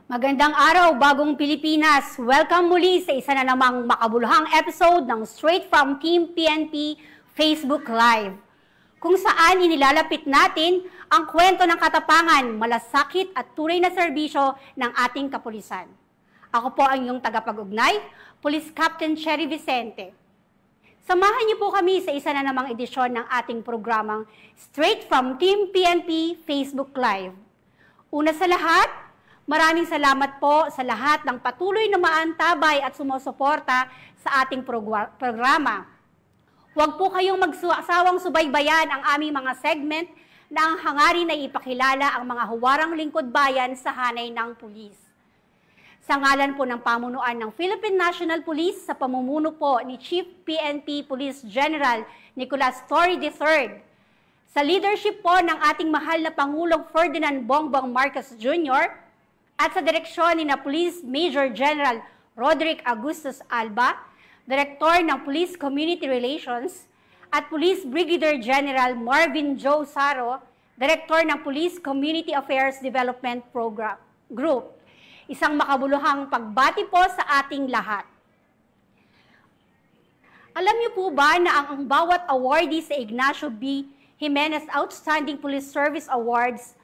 Magandang araw, bagong Pilipinas! Welcome muli sa isa na namang makabuluhang episode ng Straight from Team PNP Facebook Live, kung saan inilalapit natin ang kwento ng katapangan, malasakit at tunay na serbisyo ng ating kapulisan. Ako po ang iyong tagapag-ugnay, Police Captain Cherry Vicente. Samahan niyo po kami sa isa na namang edisyon ng ating programang Straight from Team PNP Facebook Live. Una sa lahat, maraming salamat po sa lahat ng patuloy na maantabay at sumusuporta sa ating programa. Huwag po kayong magsawang subaybayan ang aming mga segment na ang hangarin ay ipakilala ang mga huwarang lingkod bayan sa hanay ng pulis. Sa ngalan po ng pamunuan ng Philippine National Police sa pamumuno po ni Chief PNP Police General Nicolas Torre III, sa leadership po ng ating mahal na Pangulong Ferdinand Bongbong Marcos Jr., at sa direksyon ni na Police Major General Roderick Augustus Alba, Direktor ng Police Community Relations, at Police Brigadier General Marvin Joe Saro, Direktor ng Police Community Affairs Development Group. Isang makabuluhang pagbati po sa ating lahat. Alam niyo po ba na ang bawat awardee sa Ignacio B. Jimenez Outstanding Police Service Awards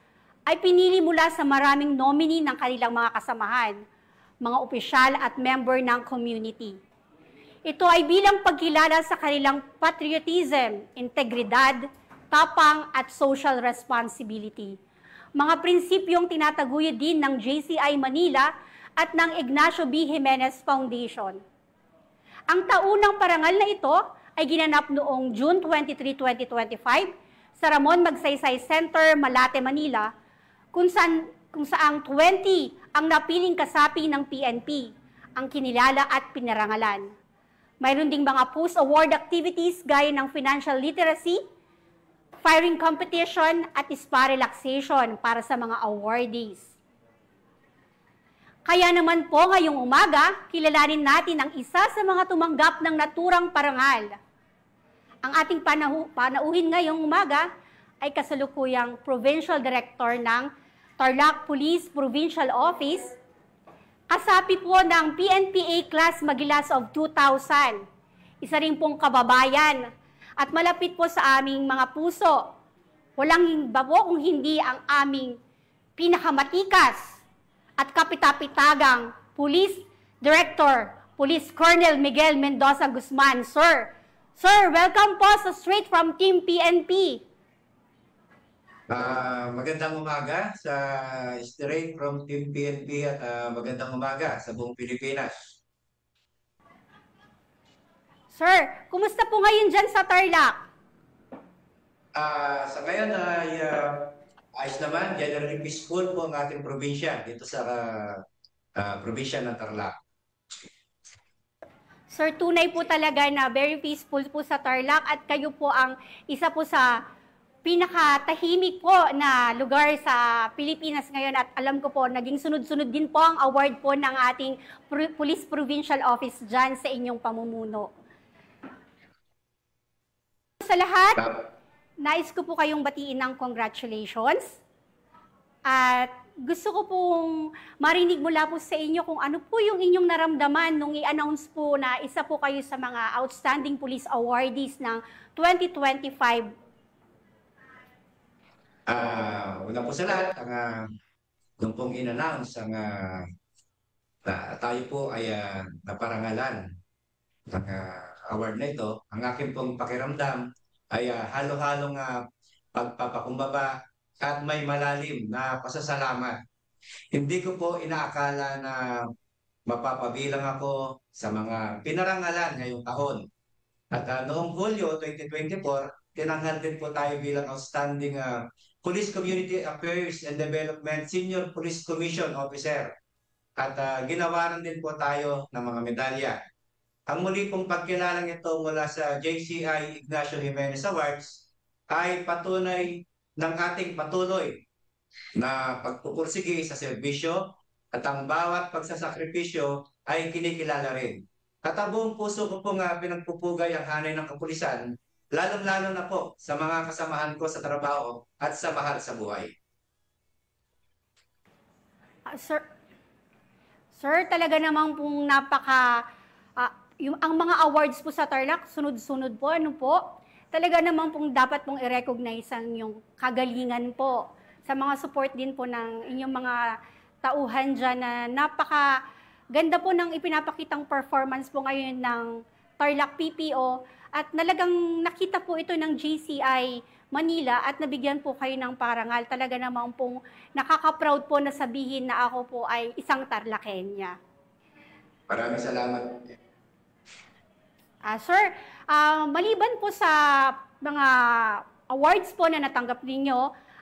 ay pinili mula sa maraming nominee ng kanilang mga kasamahan, mga opisyal at member ng community. Ito ay bilang pagkilala sa kanilang patriotism, integridad, tapang at social responsibility. Mga prinsipyong tinataguyod din ng JCI Manila at ng Ignacio B. Jimenez Foundation. Ang taunang parangal na ito ay ginanap noong June 23, 2025 sa Ramon Magsaysay Center, Malate, Manila, kung saang 20 ang napiling kasapi ng PNP, ang kinilala at pinarangalan. Mayroon ding mga post-award activities gaya ng financial literacy, firing competition at spa relaxation para sa mga awardees. Kaya naman po ngayong umaga, kilalanin natin ang isa sa mga tumanggap ng naturang parangal. Ang ating panauhin ngayong umaga ay kasalukuyang Provincial Director ng Tarlac Police Provincial Office, kasapi po ng PNPA Class Magilas of 2000, isa rin pong kababayan at malapit po sa aming mga puso. Walang iba po kung hindi ang aming pinakamatikas at kapitapitagang Police Director, Police Colonel Miguel Mendoza Guzman. Sir, welcome po sa Straight from Team PNP. Magandang umaga sa Straight from Team PNP at magandang umaga sa buong Pilipinas. Sir, kumusta po ngayon dyan sa Tarlac? Sa ngayon ay ayos naman, generally peaceful po ang ating probinsya dito sa probinsya ng Tarlac. Sir, tunay po talaga na very peaceful po sa Tarlac at kayo po ang isa po sa pinakatahimik po na lugar sa Pilipinas ngayon at alam ko po, naging sunod-sunod din po ang award po ng ating Police Provincial Office dyan sa inyong pamumuno. Sa lahat, nais ko po kayong batiin ng congratulations at gusto ko pong marinig mula po sa inyo kung ano po yung inyong naramdaman nung i-announce po na isa po kayo sa mga Outstanding Police Awardees ng 2025. Una po sa lahat, nung pong in-announce tayo po ay naparangalan ng award na ito, ang aking pong pakiramdam ay halo-halong pagpapakumbaba at may malalim na pasasalamat. Hindi ko po inaakala na mapapabilang ako sa mga pinarangalan ngayong taon. At noong Hulyo 2024, tinanghal din po tayo bilang Outstanding Police Community Affairs and Development Senior Police Commission Officer. At ginawaran din po tayo ng mga medalya. Ang muli pong pagkilalang ito mula sa JCI Ignacio Jimenez Awards ay patunay ng ating patuloy na pagpupursige sa serbisyo at ang bawat pagsasakripisyo ay kinikilala rin. At ang buong puso ko pong pinagpupugay ang hanay ng kapulisan, lalong-lalo na po sa mga kasamahan ko sa trabaho at sa mahal sa buhay. Sir, talaga namang pong ang mga awards po sa Tarlac, sunod-sunod po, ano po? Talaga namang pong dapat pong i-recognize ang inyong kagalingan po sa mga support din po ng inyong mga tauhan dyan na ganda po ng ipinapakitang performance po ngayon ng Tarlac PPO at nalagang nakita po ito ng GCI Manila at nabigyan po kayo ng parangal. Talaga namang pong nakaka-proud po na sabihin na ako po ay isang Tarlacenya. Maraming salamat. Sir, maliban po sa mga awards po na natanggap ninyo,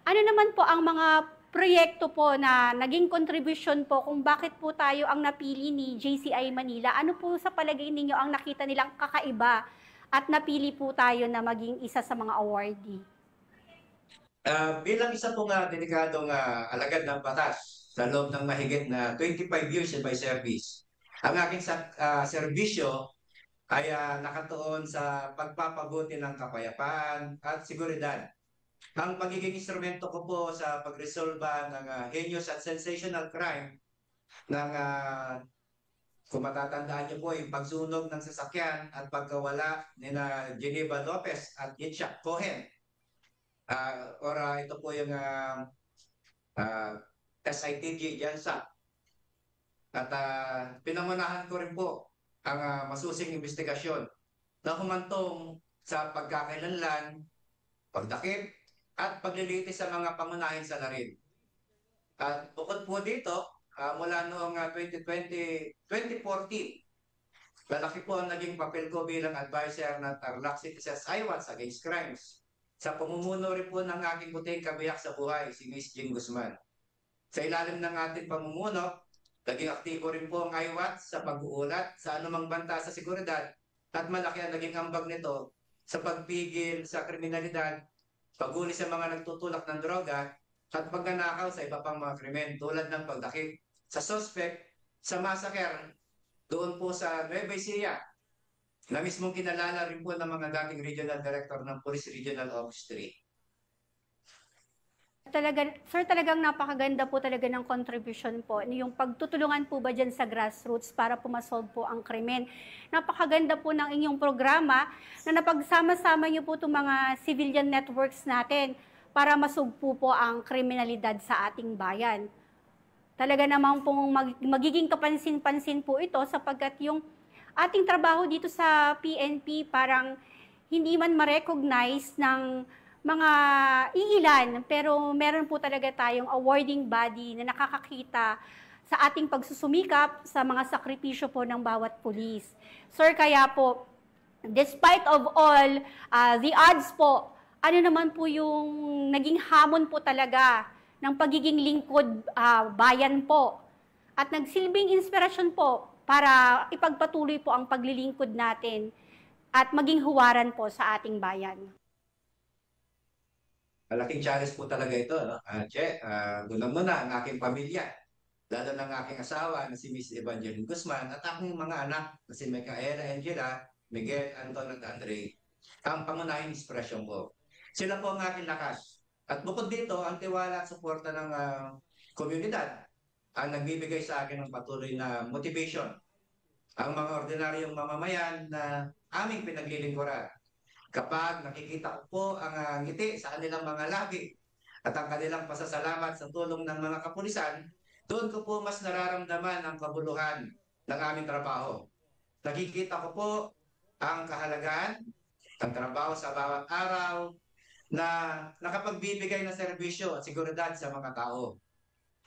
ano naman po ang mga proyekto po na naging contribution po kung bakit po tayo ang napili ni JCI Manila? Ano po sa palagay ninyo ang nakita nilang kakaiba at napili po tayo na maging isa sa mga awardee? Bilang isa pong delikadong alagad ng batas sa loob ng mahigit na 25 years in my service, ang aking serbisyo ay nakatuon sa pagpapabuti ng kapayapaan at seguridad. Ang pagiging instrumento ko po sa pagresolba ng heinous at sensational crime ng kung matatandaan niyo po yung pagsunog ng sasakyan at pagkawala ni na Geneva Lopez at Yitzhak Cohen. Ito po yung SITG Jansa. At pinamanahan ko rin po ang masusing investigasyon na humantong sa pagkakailanlan, pagdakip, at paglilitis sa mga pangunahing salarin. At bukod po dito, mula noong 2014, malaki po ang naging papel ko bilang advisor ng Tarlac Citizens IWATS Against Crimes. Sa pamumuno rin po ng aking puting kabiyak sa buhay, si Ms. Jean Guzman. Sa ilalim ng ating pamumuno, naging aktibo rin po ang IWATS sa pag-uulat sa anumang banta sa seguridad at malaki ang naging ambag nito sa pagpigil sa kriminalidad, paghuli sa mga nagtutulak ng droga at pagnanakaw sa iba pang mga krimen tulad ng pagdakip sa suspect sa massacre doon po sa Nueva Ecija na mismong kinalala rin po ng mga dating regional director ng Police Regional Office 3. Sir, talagang napakaganda po talaga ng contribution po. Yung pagtutulungan po ba dyan sa grassroots para po masolve po ang krimen. Napakaganda po ng inyong programa na napagsama-sama niyo po itong mga civilian networks natin para masugpo po ang kriminalidad sa ating bayan. Talaga namang pong magiging kapansin-pansin po ito sapagkat yung ating trabaho dito sa PNP parang hindi man ma-recognize ng mga iilan, pero meron po talaga tayong awarding body na nakakakita sa ating pagsusumikap sa mga sakripisyo po ng bawat pulis. Sir, kaya po, despite of all the odds po, ano naman po yung naging hamon po talaga ng pagiging lingkod bayan po at nagsilbing inspirasyon po para ipagpatuloy po ang paglilingkod natin at maging huwaran po sa ating bayan. Malaking challenge po talaga ito, no? Che, gunan mo na ang aking pamilya, lalo ng aking asawa na si Miss Evangeline Guzman at aking mga anak na si Micaela Angela, Miguel, Anton at Andre. Ang pangunahing inspirasyon ko. Sila po ang aking lakas. At bukod dito, ang tiwala at suporta ng komunidad ang nagbibigay sa akin ng patuloy na motivation. Ang mga ordinaryong mamamayan na aming pinaglilingkuran. Kapag nakikita ko po ang ngiti sa kanilang mga labi at ang kanilang pasasalamat sa tulong ng mga kapulisan, doon ko po mas nararamdaman ang kabuluhan ng aming trabaho. Nakikita ko po ang kahalagahan ng trabaho sa bawat araw na nakapagbibigay ng serbisyo at seguridad sa mga tao.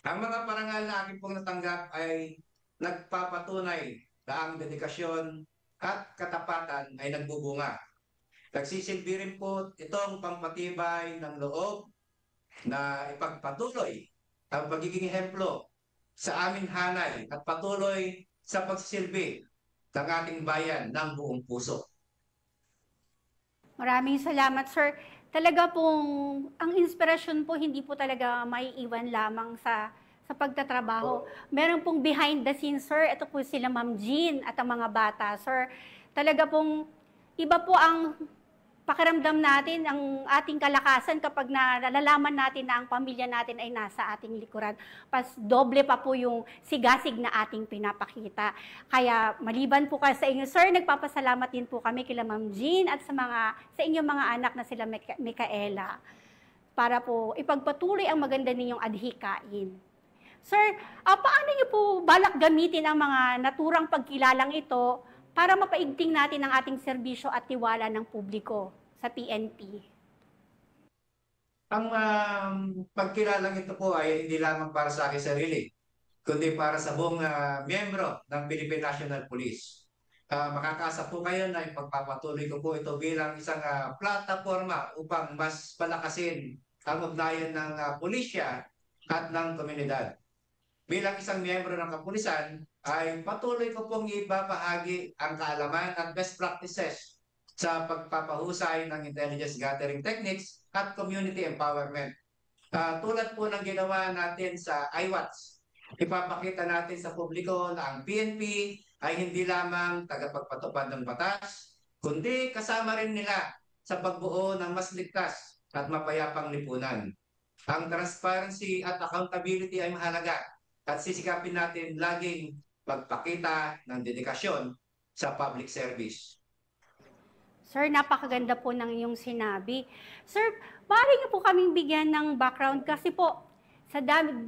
Ang mga parangal na aking pong natanggap ay nagpapatunay na ang dedikasyon at katapatan ay nagbubunga. Nagsisilbi rin po itong pampatibay ng loob na ipagpatuloy ang pagiging ehemplo sa aming hanay at patuloy sa pagsisilbi ng ating bayan ng buong puso. Maraming salamat, sir. Talaga pong ang inspirasyon po hindi po talaga maiiwan lamang sa pagtatrabaho. Meron pong behind the scenes, sir. Ito po sila Ma'am Jean at ang mga bata, sir. Talaga pong iba po ang pakiramdam natin ang ating kalakasan kapag nalalaman natin na ang pamilya natin ay nasa ating likuran. Pas doble pa po yung sigasig na ating pinapakita. Kaya maliban po sa inyo, sir, nagpapasalamat din po kami kila Ma'am Jean at sa inyong mga anak na sila Micaela para po ipagpatuloy ang maganda ninyong adhikain. Sir, paano niyo po balak gamitin ang mga naturang pagkilalang ito para mapaigting natin ang ating serbisyo at tiwala ng publiko sa PNP? Ang pagkilalang ito po ay hindi lamang para sa akin sarili, kundi para sa buong miyembro ng Philippine National Police. Makakasa po kayo na ipagpapatuloy ko po ito bilang isang plataforma upang mas palakasin ang ugnayan ng pulisya at ng komunidad. Bilang isang miyembro ng kapulisan, ay patuloy ko pong ibabahagi ang kaalaman at best practices sa pagpapahusay ng intelligence gathering techniques at community empowerment. Tulad po ng ginawa natin sa iWatch, ipapakita natin sa publiko na ang PNP ay hindi lamang tagapagpatupad ng batas, kundi kasama rin nila sa pagbuo ng mas ligtas at mapayapang lipunan. Ang transparency at accountability ay mahalaga at sisikapin natin laging magpakita ng dedikasyon sa public service. Sir, napakaganda po ng iyong sinabi. Sir, maaari niyo po kaming bigyan ng background kasi po,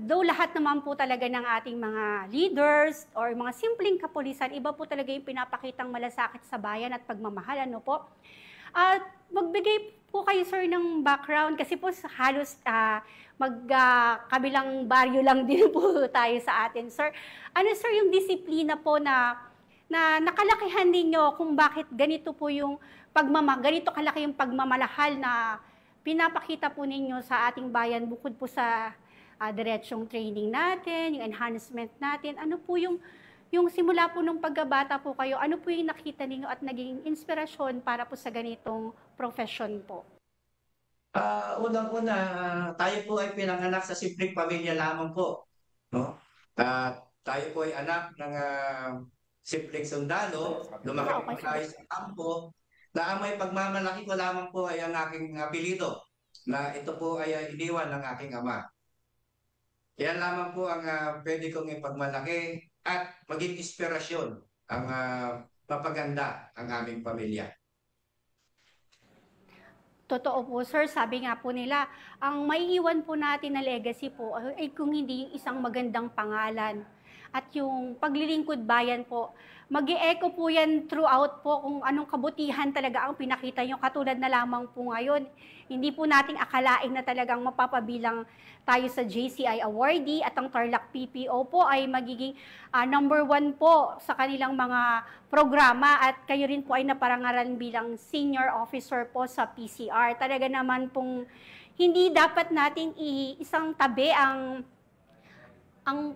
though lahat naman po talaga ng ating mga leaders or mga simpleng kapulisan, iba po talaga yung pinapakitang malasakit sa bayan at pagmamahal, ano po? At magbigay po kayo, sir, ng background kasi po halos kabilang baryo lang din po tayo sa atin, sir. Ano, sir, yung disiplina po na nakalakihan ninyo kung bakit ganito po yung ganito kalaki yung pagmamalahal na pinapakita po ninyo sa ating bayan bukod po sa diretsyong training natin, yung enhancement natin. Ano po yung simula po nung pagkabata po kayo, ano po yung nakita ninyo at naging inspirasyon para po sa ganitong profession po? Unang-una, tayo po ay pinanganak sa simpleng pamilya lamang po. No? Tayo po ay anak ng simpleng sundalo, lumaki po tayo sa kampo, na ang may pagmamalaki ko lamang po ay ang aking apelyido, na ito po ay iniwan ng aking ama. Yan lamang po ang pwede kong ipagmalaki at maging inspirasyon ang mapaganda ang aming pamilya. Totoo po, sir. Sabi nga po nila, ang maiiwan po natin na legacy po ay kung hindi yung isang magandang pangalan. At yung paglilingkod bayan po, mag-e-echo po yan throughout po kung anong kabutihan talaga ang pinakita nyo. Katulad na lamang po ngayon, hindi po nating akalain na talagang mapapabilang tayo sa JCI awardee at ang Tarlac PPO po ay magiging number 1 po sa kanilang mga programa at kayo rin po ay naparangalan bilang senior officer po sa PCR. Talaga naman pong hindi dapat nating isang tabi ang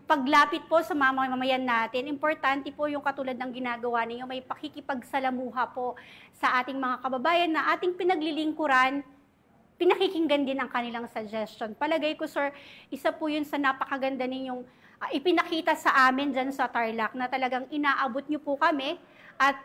paglapit po sa mamamayan natin. Importante po yung katulad ng ginagawa ninyo, may pakikipagsalamuha po sa ating mga kababayan na ating pinaglilingkuran, pinakikinggan din ang kanilang suggestion. Palagay ko, sir, isa po yun sa napakaganda ninyong ipinakita sa amin dyan sa Tarlac na talagang inaabot nyo po kami at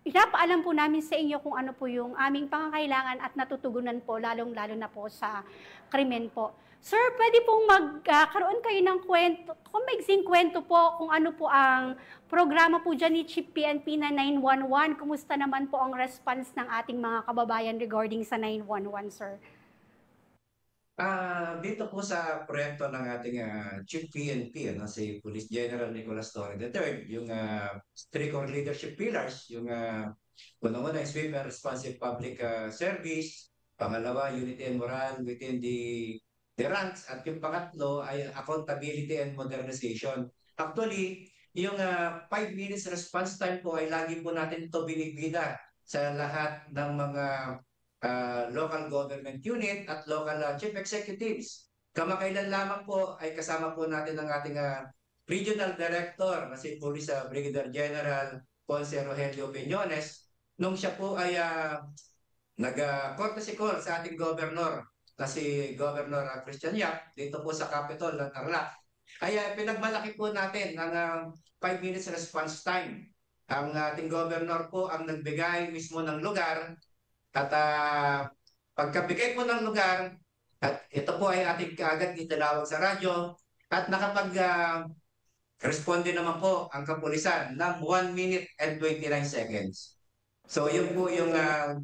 pinapaalam po namin sa inyo kung ano po yung aming pangangailangan at natutugunan po, lalong-lalo na po sa krimen po. Sir, pwede pong magkaroon kayo ng kwento, kung maigsing kwento po, kung ano po ang programa po dyan ni Chief PNP na 911. Kumusta naman po ang response ng ating mga kababayan regarding sa 911, sir? Dito po sa proyekto ng ating Chief PNP, si Police General Nicolas Torre III, yung 3 core leadership pillars, yung unang-una, swift and responsive public service, pangalawa, unity and morale within the ranks, at yung pangatlo ay accountability and modernization. Actually, yung 5 minutes response time po ay lagi po natin ito binibida sa lahat ng mga local government unit at local chief executives. Kamakailan lamang po ay kasama po natin ang ating regional director na si Police Brigadier General Ponce Rogelio Peñones nung siya po ay nag-courtesy call sa ating governor na si Governor Christian Yap dito po sa Capitol ng Tarlac. Kaya pinagmalaki po natin ng 5 minutes response time. Ang ating governor po ang nagbigay mismo ng lugar At pagkabigay po ng lugar, at ito po ay ating kaagad itinawag sa radyo, at responde naman po ang kapulisan ng 1 minute and 29 seconds. So yun po yung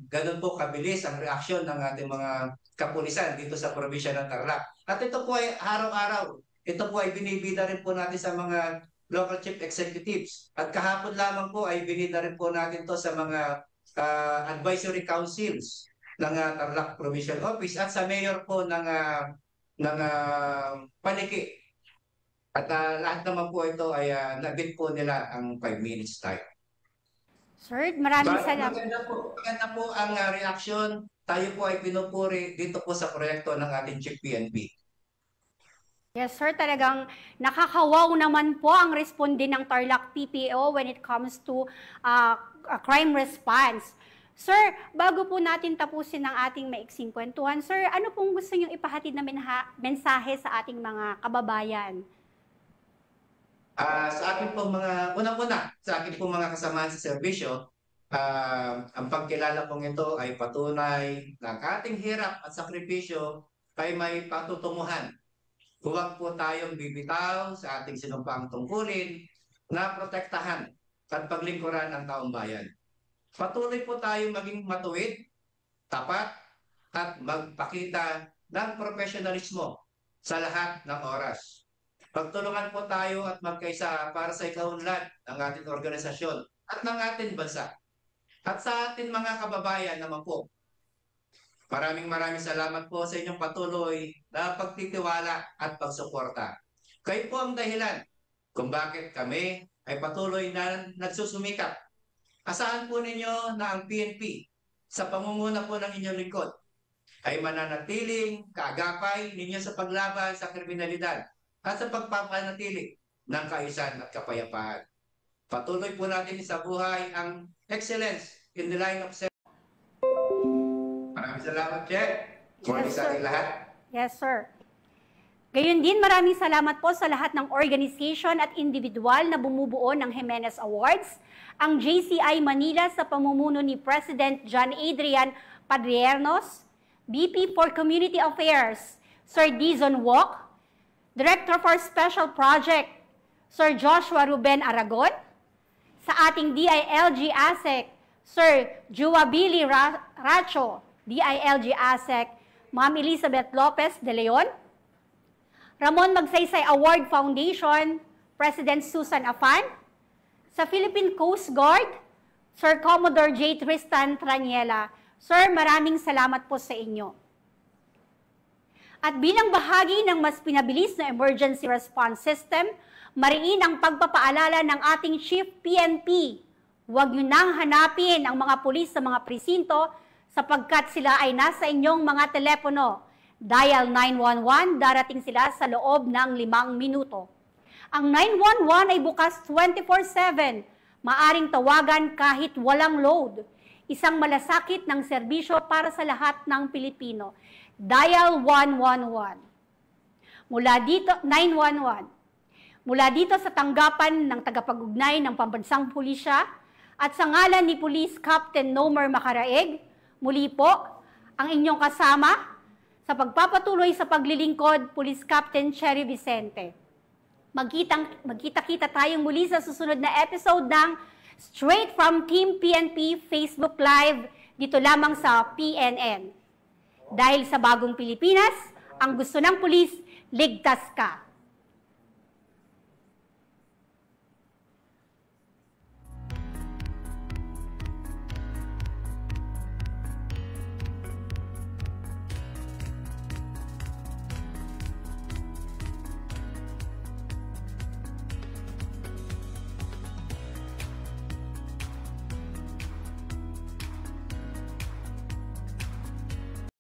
ganun po kabilis ang reaksyon ng ating mga kapulisan dito sa probinsya ng Tarlac. At ito po ay araw-araw. Ito po ay binibida rin po natin sa mga local chief executives. At kahapon lamang po ay binida rin po natin to sa mga advisory councils ng Tarlac Provincial Office at sa mayor po ng Paniki. At lahat naman po ito ay nabit po nila ang 5 minutes time. Sir, maraming salamat. Maganda po ang reaksyon. Tayo po ay pinupuri dito po sa proyekto ng ating Chief PNP. Yes, sir. Talagang nakakawaw naman po ang responde ng Tarlac PPO when it comes to crime response. Sir, bago po natin tapusin ang ating maiksing kwentuhan, sir, ano pong gusto niyong ipahatid na mensahe sa ating mga kababayan? Sa akin po sa akin po mga kasamahan sa serbisyo, ang pagkilala pong ito ay patunay na ang ating hirap at sakripisyo ay may patutunguhan. Huwag po tayong bibitaw sa ating sinumpaang tungkulin na protektahan at paglingkuran ang taong bayan. Patuloy po tayong maging matuwid, tapat, at magpakita ng profesionalismo sa lahat ng oras. Pagtulungan po tayo at magkaisa para sa ikaunlad ng ating organisasyon at ng ating bansa. At sa ating mga kababayan naman po, maraming salamat po sa inyong patuloy na pagtitiwala at pagsuporta. Kayo po ang dahilan kung bakit kami ay patuloy na nagsusumikap. Asahan po ninyo na ang PNP sa pangunguna po ng inyong lingkod ay mananatiling kaagapay ninyo sa paglaban sa kriminalidad at sa pagpapanatili ng kaayusan at kapayapaan. Patuloy po natin sa buhay ang excellence in the line of service. Maraming salamat, Che. Morning sa ating lahat. Yes, sir. Gayun din, maraming salamat po sa lahat ng organization at individual na bumubuo ng Jimenez Awards, ang JCI Manila sa pamumuno ni President John Adrian Padriernos, VP for Community Affairs, Sir Dizon Wok, Director for Special Project, Sir Joshua Ruben Aragon, sa ating DILG ASEC, Sir Juabili Racho, DILG ASEC, Ma'am Elizabeth Lopez de Leon, Ramon Magsaysay Award Foundation, President Susan Afan, sa Philippine Coast Guard, Sir Commodore J. Tristan Traniela. Sir, maraming salamat po sa inyo. At bilang bahagi ng mas pinabilis na emergency response system, mariin ang pagpapaalala ng ating Chief PNP. Huwag nyo nang hanapin ang mga pulis sa mga presinto sapagkat sila ay nasa inyong mga telepono. Dial 911, darating sila sa loob ng 5 minuto. Ang 911 ay bukas 24/7. Maaring tawagan kahit walang load. Isang malasakit ng serbisyo para sa lahat ng Pilipino. Dial 111. Mula dito, 911. Mula dito sa tanggapan ng tagapag-ugnay ng Pambansang Pulisya at sa ngalan ni Police Captain Nomer Macaraeg, muli po ang inyong kasama sa pagpapatuloy sa paglilingkod, Police Captain Cherry Vicente. Magkita-kita tayong muli sa susunod na episode ng Straight from Team PNP Facebook Live dito lamang sa PNN. Dahil sa bagong Pilipinas, ang gusto ng pulis, ligtas ka.